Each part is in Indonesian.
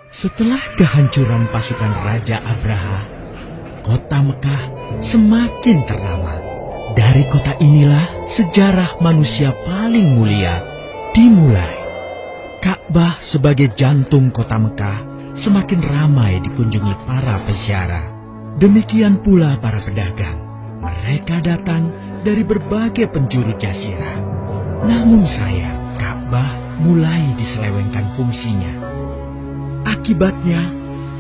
Setelah kehancuran pasukan Raja Abraha, kota Mekah semakin ternama. Dari kota inilah sejarah manusia paling mulia dimulai. Ka'bah sebagai jantung kota Mekah semakin ramai dikunjungi para peziarah. Demikian pula para pedagang. Mereka datang dari berbagai penjuru jazirah. Namun sayang, Ka'bah mulai diselewengkan fungsinya. Akibatnya,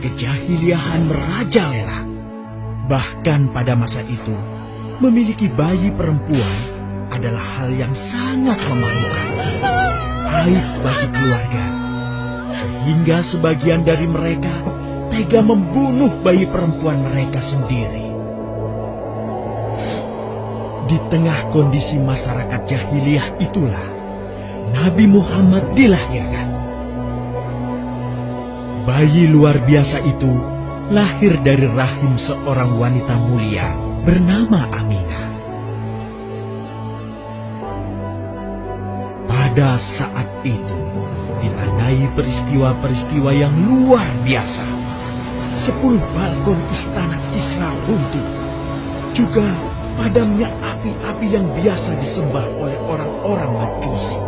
kejahiliahan merajalela. Bahkan pada masa itu, memiliki bayi perempuan adalah hal yang sangat memalukan. Aib bagi keluarga. Sehingga sebagian dari mereka tega membunuh bayi perempuan mereka sendiri. Di tengah kondisi masyarakat jahiliyah itulah Nabi Muhammad dilahirkan. Bayi luar biasa itu lahir dari rahim seorang wanita mulia bernama Aminah. Pada saat itu ditandai peristiwa-peristiwa yang luar biasa. 10 balkon istana Kisra runtuh. Juga padamnya api-api yang biasa disembah oleh orang-orang Majusi.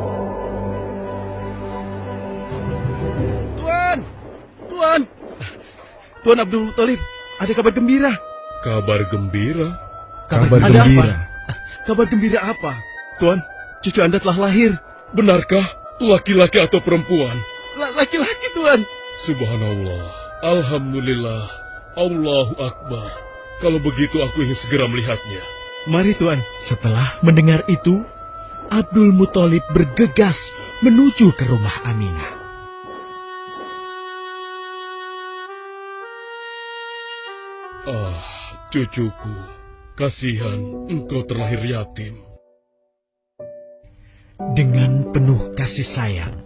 Tuan Abdul Muthalib, ada kabar gembira. Kabar gembira? Kabar gembira? Kabar gembira apa? Tuan, cucu Anda telah lahir. Benarkah? Laki-laki atau perempuan? Laki-laki, Tuan. Subhanallah, Alhamdulillah, Allahu Akbar. Kalau begitu aku ingin segera melihatnya. Mari, Tuan. Setelah mendengar itu, Abdul Muthalib bergegas menuju ke rumah Aminah. Ah, cucuku, kasihan engkau terlahir yatim. Dengan penuh kasih sayang,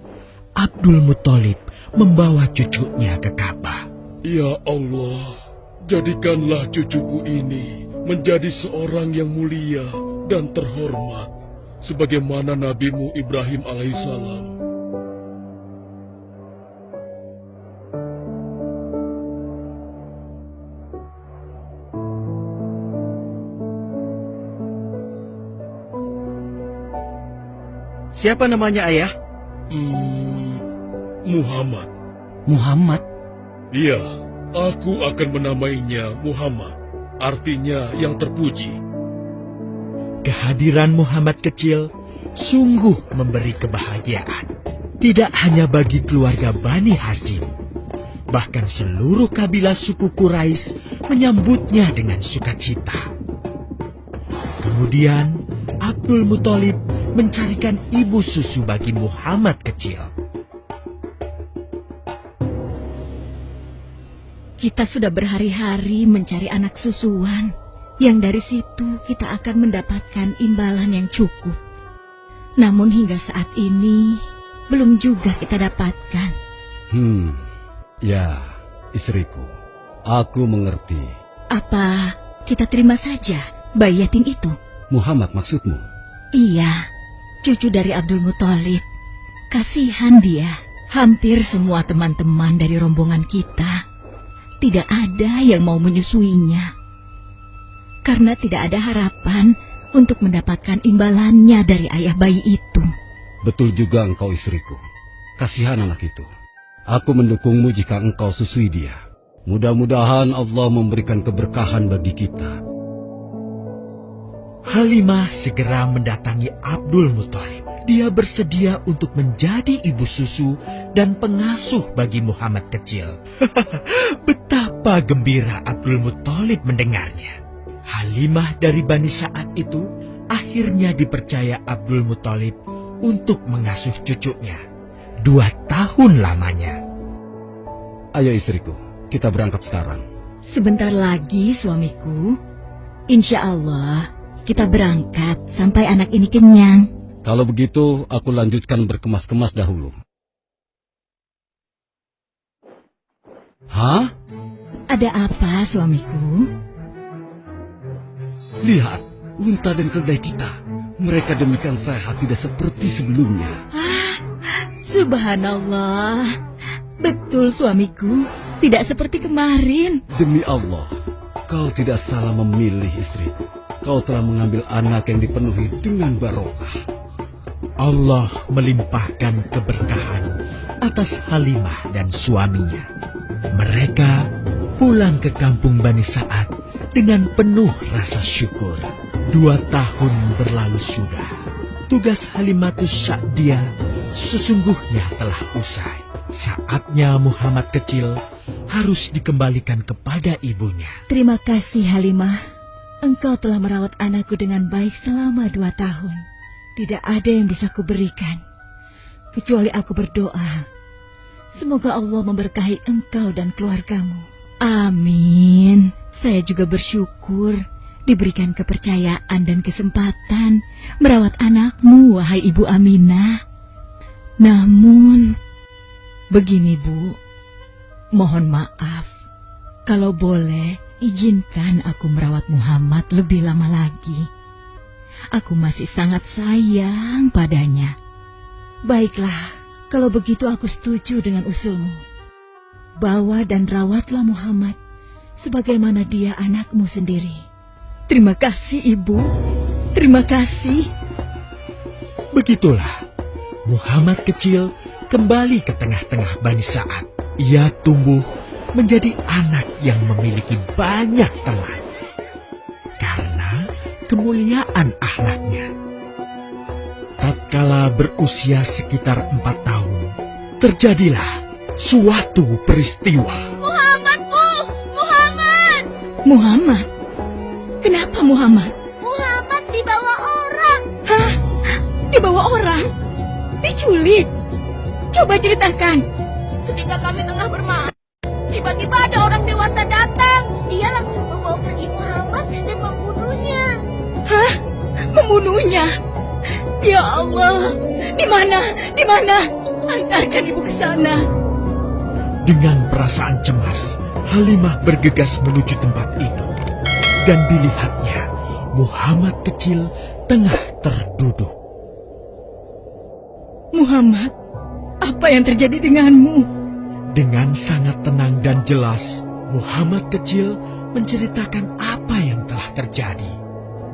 Abdul Muthalib membawa cucunya ke Ka'bah. Ya Allah, jadikanlah cucuku ini menjadi seorang yang mulia dan terhormat, sebagaimana Nabimu Ibrahim alaihissalam. Siapa namanya, Ayah? Muhammad. Muhammad? Iya, aku akan menamainya Muhammad. Artinya yang terpuji. Kehadiran Muhammad kecil sungguh memberi kebahagiaan. Tidak hanya bagi keluarga Bani Hashim, bahkan seluruh kabilah suku Quraisy menyambutnya dengan sukacita. Kemudian Abdul Muthalib mencarikan ibu susu bagi Muhammad kecil. Kita sudah berhari-hari mencari anak susuan, yang dari situ kita akan mendapatkan imbalan yang cukup. Namun hingga saat ini, belum juga kita dapatkan. Ya, istriku, aku mengerti. Apa kita terima saja bayi yatim itu? Muhammad maksudmu? Iya, cucu dari Abdul Muthalib. Kasihan dia. Hampir semua teman-teman dari rombongan kita tidak ada yang mau menyusuinya. Karena tidak ada harapan untuk mendapatkan imbalannya dari ayah bayi itu. Betul juga engkau, istriku. Kasihan anak itu. Aku mendukungmu jika engkau susui dia. Mudah-mudahan Allah memberikan keberkahan bagi kita. Halimah segera mendatangi Abdul Muthalib. Dia bersedia untuk menjadi ibu susu dan pengasuh bagi Muhammad kecil. Betapa gembira Abdul Muthalib mendengarnya. Halimah dari Bani Sa'ad itu akhirnya dipercaya Abdul Muthalib untuk mengasuh cucunya 2 tahun lamanya. Ayo istriku, kita berangkat sekarang. Sebentar lagi suamiku. Insya Allah kita berangkat sampai anak ini kenyang. Kalau begitu, aku lanjutkan berkemas-kemas dahulu. Hah? Ada apa suamiku? Lihat, unta dan keledai kita. Mereka demikian sehat, tidak seperti sebelumnya. Subhanallah. Betul suamiku, tidak seperti kemarin. Demi Allah, kau tidak salah memilih istriku. Kau telah mengambil anak yang dipenuhi dengan barokah. Allah melimpahkan keberkahan atas Halimah dan suaminya. Mereka pulang ke kampung Bani Sa'ad dengan penuh rasa syukur. 2 tahun berlalu sudah. Tugas Halimatus Sa'diyah sesungguhnya telah usai. Saatnya Muhammad kecil harus dikembalikan kepada ibunya. Terima kasih Halimah. Engkau telah merawat anakku dengan baik selama 2 tahun. Tidak ada yang bisa kuberikan, kecuali aku berdoa. Semoga Allah memberkahi engkau dan keluargamu. Amin. Saya juga bersyukur diberikan kepercayaan dan kesempatan merawat anakmu, wahai Ibu Aminah. Namun, begini Bu, mohon maaf. Kalau boleh, izinkan aku merawat Muhammad lebih lama lagi. Aku masih sangat sayang padanya. Baiklah, kalau begitu aku setuju dengan usulmu. Bawa dan rawatlah Muhammad sebagaimana dia anakmu sendiri. Terima kasih Ibu, terima kasih. Begitulah, Muhammad kecil kembali ke tengah-tengah Bani Sa'ad. Ia tumbuh menjadi anak yang memiliki banyak teman. Karena kemuliaan akhlaknya. Tatkala berusia sekitar 4 tahun, terjadilah suatu peristiwa. Muhammad, Bu! Muhammad! Muhammad? Kenapa Muhammad? Muhammad dibawa orang. Hah? Dibawa orang? Diculik? Coba ceritakan. Ketika kami tengah bermain, tiba-tiba ada orang dewasa datang. Dia langsung membawa pergi Muhammad dan membunuhnya. Hah? Membunuhnya? Ya Allah, di mana? Di mana? Antarkan ibu ke sana. Dengan perasaan cemas, Halimah bergegas menuju tempat itu. Dan dilihatnya, Muhammad kecil tengah terduduk. Muhammad, apa yang terjadi denganmu? Dengan sangat tenang dan jelas, Muhammad kecil menceritakan apa yang telah terjadi.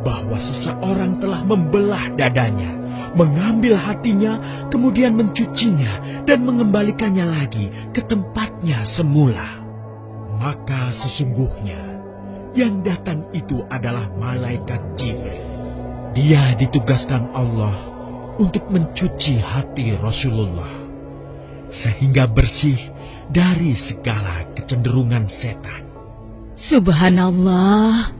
Bahwa seseorang telah membelah dadanya, mengambil hatinya, kemudian mencucinya dan mengembalikannya lagi ke tempatnya semula. Maka sesungguhnya yang datang itu adalah malaikat Jibril. Dia ditugaskan Allah untuk mencuci hati Rasulullah sehingga bersih dari segala kecenderungan setan. Subhanallah,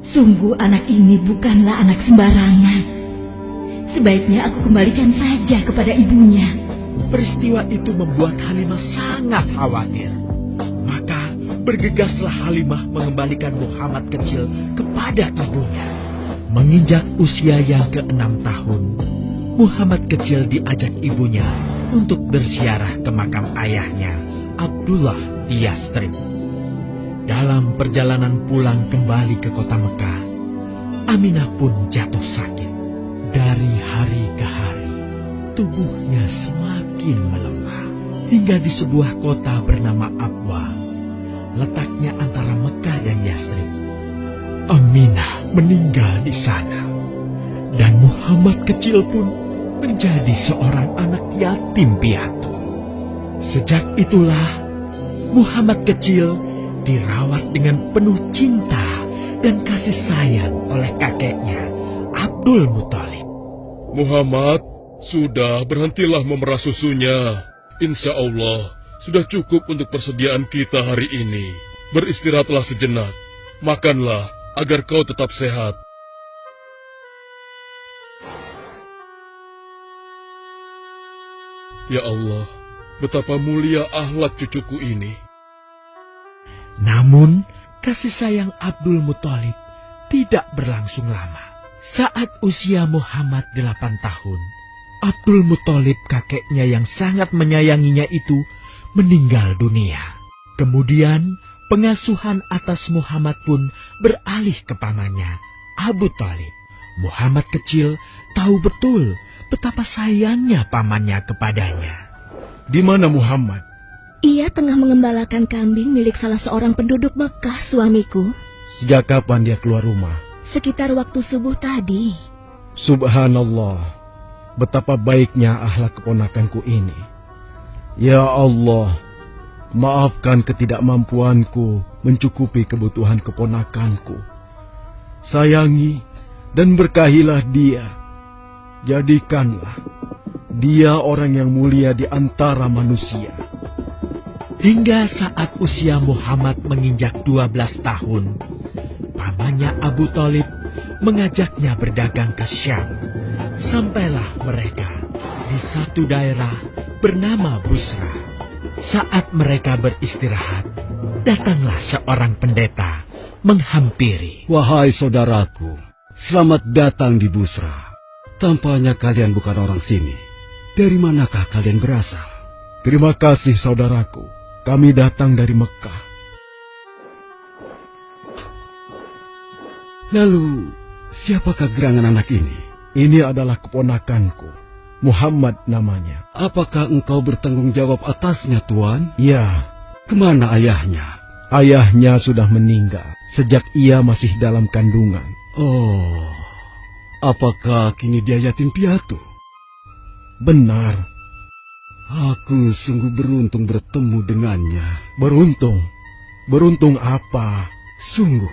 sungguh anak ini bukanlah anak sembarangan. Sebaiknya aku kembalikan saja kepada ibunya. Peristiwa itu membuat Halimah sangat khawatir. Maka bergegaslah Halimah mengembalikan Muhammad kecil kepada ibunya. Menginjak usia yang ke-6 tahun, Muhammad kecil diajak ibunya untuk berziarah ke makam ayahnya, Abdullah di Yathrib. Dalam perjalanan pulang kembali ke kota Mekah, Aminah pun jatuh sakit. Dari hari ke hari, tubuhnya semakin melemah. Hingga di sebuah kota bernama Abwa, letaknya antara Mekah dan Yathrib, Aminah meninggal di sana. Dan Muhammad kecil pun menjadi seorang anak yatim piatu. Sejak itulah, Muhammad kecil dirawat dengan penuh cinta dan kasih sayang oleh kakeknya, Abdul Muthalib. Muhammad, sudah berhentilah memerah susunya. Insya Allah, sudah cukup untuk persediaan kita hari ini. Beristirahatlah sejenak. Makanlah agar kau tetap sehat. Ya Allah, betapa mulia akhlak cucuku ini. Namun, kasih sayang Abdul Muthalib tidak berlangsung lama. Saat usia Muhammad 8 tahun, Abdul Muthalib kakeknya yang sangat menyayanginya itu meninggal dunia. Kemudian, pengasuhan atas Muhammad pun beralih ke pamannya, Abu Thalib. Muhammad kecil tahu betul betapa sayangnya pamannya kepadanya. Di mana Muhammad? Ia tengah mengembalakan kambing milik salah seorang penduduk Mekah, suamiku. Sejak kapan dia keluar rumah? Sekitar waktu subuh tadi. Subhanallah, betapa baiknya akhlak keponakanku ini. Ya Allah, maafkan ketidakmampuanku mencukupi kebutuhan keponakanku. Sayangi dan berkahilah dia. Jadikanlah dia orang yang mulia di antara manusia. Hingga saat usia Muhammad menginjak 12 tahun, pamannya Abu Thalib mengajaknya berdagang ke Syam. Sampailah mereka di satu daerah bernama Busra. Saat mereka beristirahat, datanglah seorang pendeta menghampiri. Wahai saudaraku, selamat datang di Busra. Tampaknya kalian bukan orang sini. Dari manakah kalian berasal? Terima kasih saudaraku, kami datang dari Mekah. Lalu, siapakah gerangan anak ini? Ini adalah keponakanku, Muhammad namanya. Apakah engkau bertanggung jawab atasnya, Tuan? Ya, Kemana ayahnya? ayahnya sudah meninggal sejak ia masih dalam kandungan. Oh, apakah kini dia yatim piatu? Benar, Aku sungguh beruntung bertemu dengannya. beruntung. Beruntung apa? Sungguh,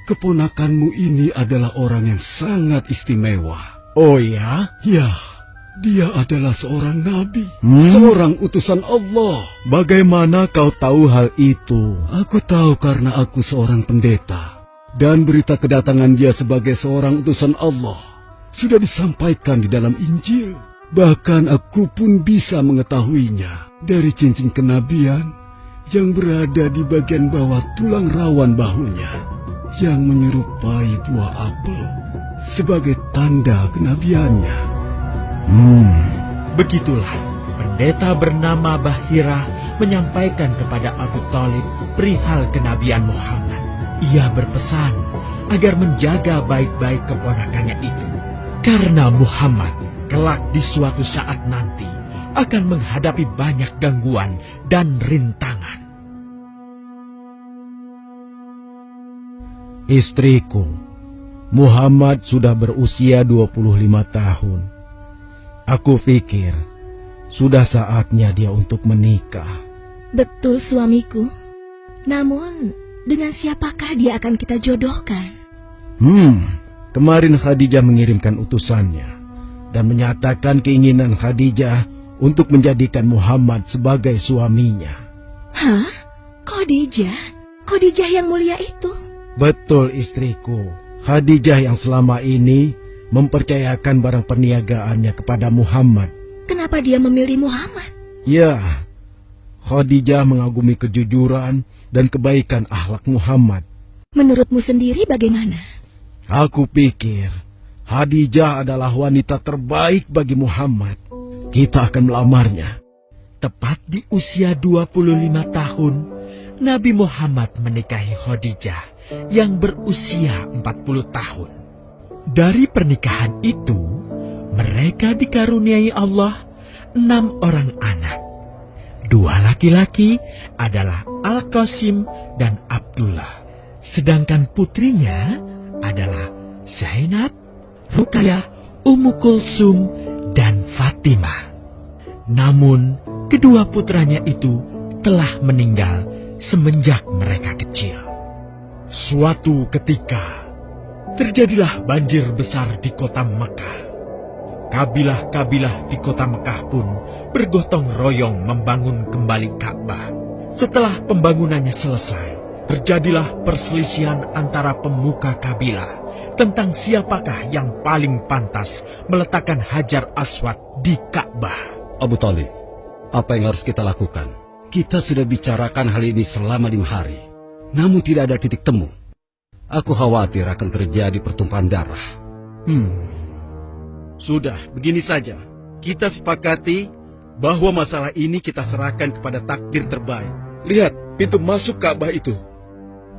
keponakanmu ini adalah orang yang sangat istimewa. Oh ya? Ya, dia adalah seorang nabi, Hmm? seorang utusan Allah. Bagaimana kau tahu hal itu? Aku tahu karena aku seorang pendeta, dan berita kedatangan dia sebagai seorang utusan Allah sudah disampaikan di dalam Injil. Bahkan aku pun bisa mengetahuinya dari cincin kenabian yang berada di bagian bawah tulang rawan bahunya, yang menyerupai buah apel sebagai tanda kenabiannya. Begitulah pendeta bernama Bahira menyampaikan kepada Abu Thalib perihal kenabian Muhammad. Ia berpesan agar menjaga baik-baik keponakannya itu, karena Muhammad kelak di suatu saat nanti akan menghadapi banyak gangguan dan rintangan. Istriku, Muhammad sudah berusia 25 tahun. Aku pikir sudah saatnya dia untuk menikah. Betul, suamiku. Namun, dengan siapakah dia akan kita jodohkan? Kemarin Khadijah mengirimkan utusannya dan menyatakan keinginan Khadijah untuk menjadikan Muhammad sebagai suaminya. Hah? Khadijah? Khadijah yang mulia itu? Betul istriku, Khadijah yang selama ini mempercayakan barang perniagaannya kepada Muhammad. Kenapa dia memilih Muhammad? Ya, Khadijah mengagumi kejujuran dan kebaikan akhlak Muhammad. Menurutmu sendiri bagaimana? Aku pikir Khadijah adalah wanita terbaik bagi Muhammad. Kita akan melamarnya. Tepat di usia 25 tahun, Nabi Muhammad menikahi Khadijah yang berusia 40 tahun. Dari pernikahan itu, mereka dikaruniai Allah 6 orang anak. 2 laki-laki adalah Al-Qasim dan Abdullah. Sedangkan putrinya adalah Zainab, Ruqayyah, Ummu Kulsum, dan Fatimah. Namun, kedua putranya itu telah meninggal semenjak mereka kecil. Suatu ketika, terjadilah banjir besar di kota Mekah. Kabilah-kabilah di kota Mekah pun bergotong royong membangun kembali Ka'bah. Setelah pembangunannya selesai, terjadilah perselisihan antara pemuka kabilah tentang siapakah yang paling pantas meletakkan Hajar Aswad di Ka'bah. Abu Thalib, apa yang harus kita lakukan? Kita sudah bicarakan hal ini selama 5 hari, namun tidak ada titik temu. Aku khawatir akan terjadi pertumpahan darah. Sudah, begini saja. Kita sepakati bahwa masalah ini kita serahkan kepada takdir terbaik. Lihat pintu masuk Ka'bah itu.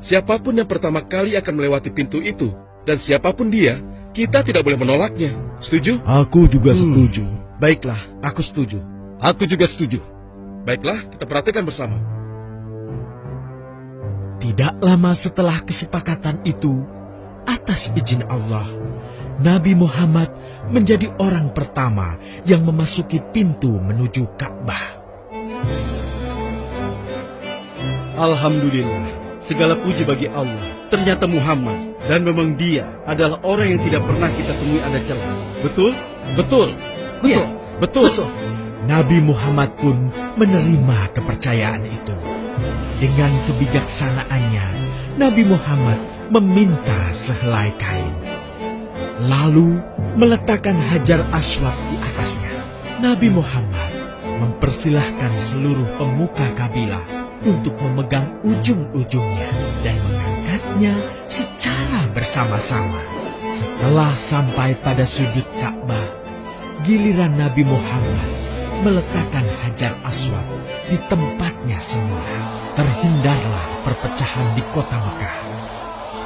Siapapun yang pertama kali akan melewati pintu itu, dan siapapun dia, kita tidak boleh menolaknya. Setuju? Aku juga setuju. Baiklah, aku setuju. Aku juga setuju. Baiklah, kita perhatikan bersama. Tidak lama setelah kesepakatan itu, atas izin Allah, Nabi Muhammad menjadi orang pertama yang memasuki pintu menuju Ka'bah. Alhamdulillah, segala puji bagi Allah. Ternyata Muhammad, dan memang dia adalah orang yang tidak pernah kita temui ada celah. Betul? Betul. Betul. Betul. Betul. Nabi Muhammad pun menerima kepercayaan itu. Dengan kebijaksanaannya, Nabi Muhammad meminta sehelai kain, lalu meletakkan Hajar Aswad di atasnya. Nabi Muhammad mempersilahkan seluruh pemuka kabilah untuk memegang ujung-ujungnya dan mengangkatnya secara bersama-sama. Setelah sampai pada sudut Ka'bah, giliran Nabi Muhammad meletakkan Hajar Aswad di tempatnya semula. Terhindarlah perpecahan di kota Mekah.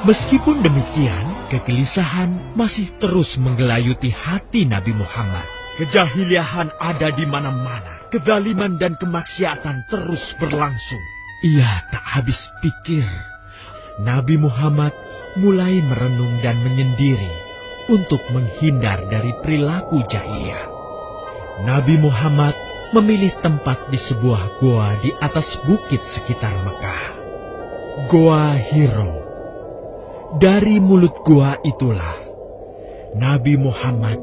Meskipun demikian, kegelisahan masih terus menggelayuti hati Nabi Muhammad. Kejahiliahan ada di mana-mana. Kezaliman dan kemaksiatan terus berlangsung. Ia tak habis pikir. Nabi Muhammad mulai merenung dan menyendiri untuk menghindar dari perilaku jahiliyah. Nabi Muhammad memilih tempat di sebuah goa di atas bukit sekitar Mekah. Goa Hiro. Dari mulut goa itulah Nabi Muhammad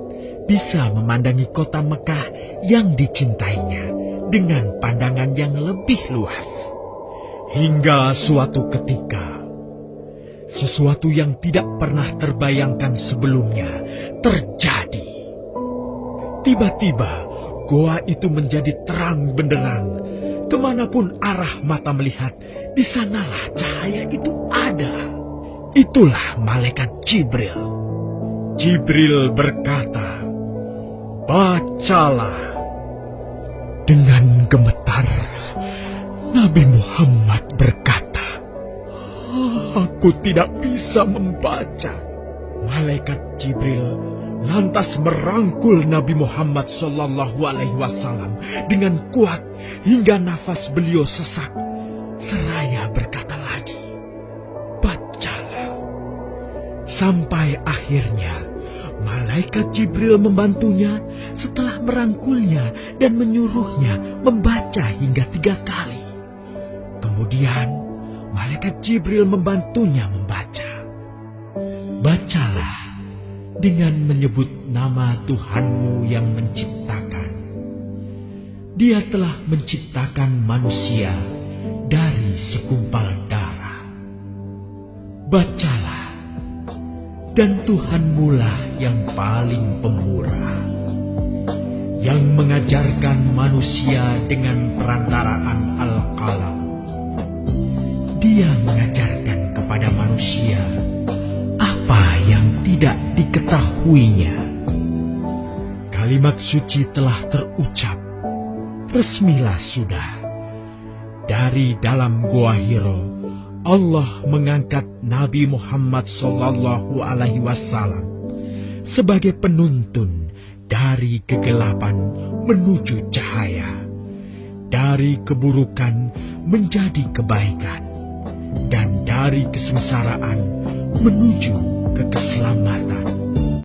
bisa memandangi kota Mekah yang dicintainya dengan pandangan yang lebih luas. Hingga suatu ketika, sesuatu yang tidak pernah terbayangkan sebelumnya terjadi. Tiba-tiba, goa itu menjadi terang benderang. Kemanapun arah mata melihat, di sanalah cahaya itu ada. Itulah malaikat Jibril. Jibril berkata, "Bacalah." Dengan gemetar, Nabi Muhammad berkata, "Aku tidak bisa membaca." Malaikat Jibril lantas merangkul Nabi Muhammad SAW dengan kuat hingga nafas beliau sesak. Seraya berkata lagi, "Bacalah." Sampai akhirnya malaikat Jibril membantunya setelah merangkulnya dan menyuruhnya membaca hingga 3 kali. Kemudian malaikat Jibril membantunya membaca. "Bacalah dengan menyebut nama Tuhanmu yang menciptakan. Dia telah menciptakan manusia dari segumpal darah. Bacalah, dan Tuhanmulah yang paling pemurah, yang mengajarkan manusia dengan perantaraan Al-Qalam. Dia mengajarkan kepada manusia apa yang tidak diketahuinya." Kalimat suci telah terucap. Resmilah sudah. Dari dalam Goa Hiro, Allah mengangkat Nabi Muhammad SAW sebagai penuntun dari kegelapan menuju cahaya, dari keburukan menjadi kebaikan, dan dari kesengsaraan menuju ke keselamatan.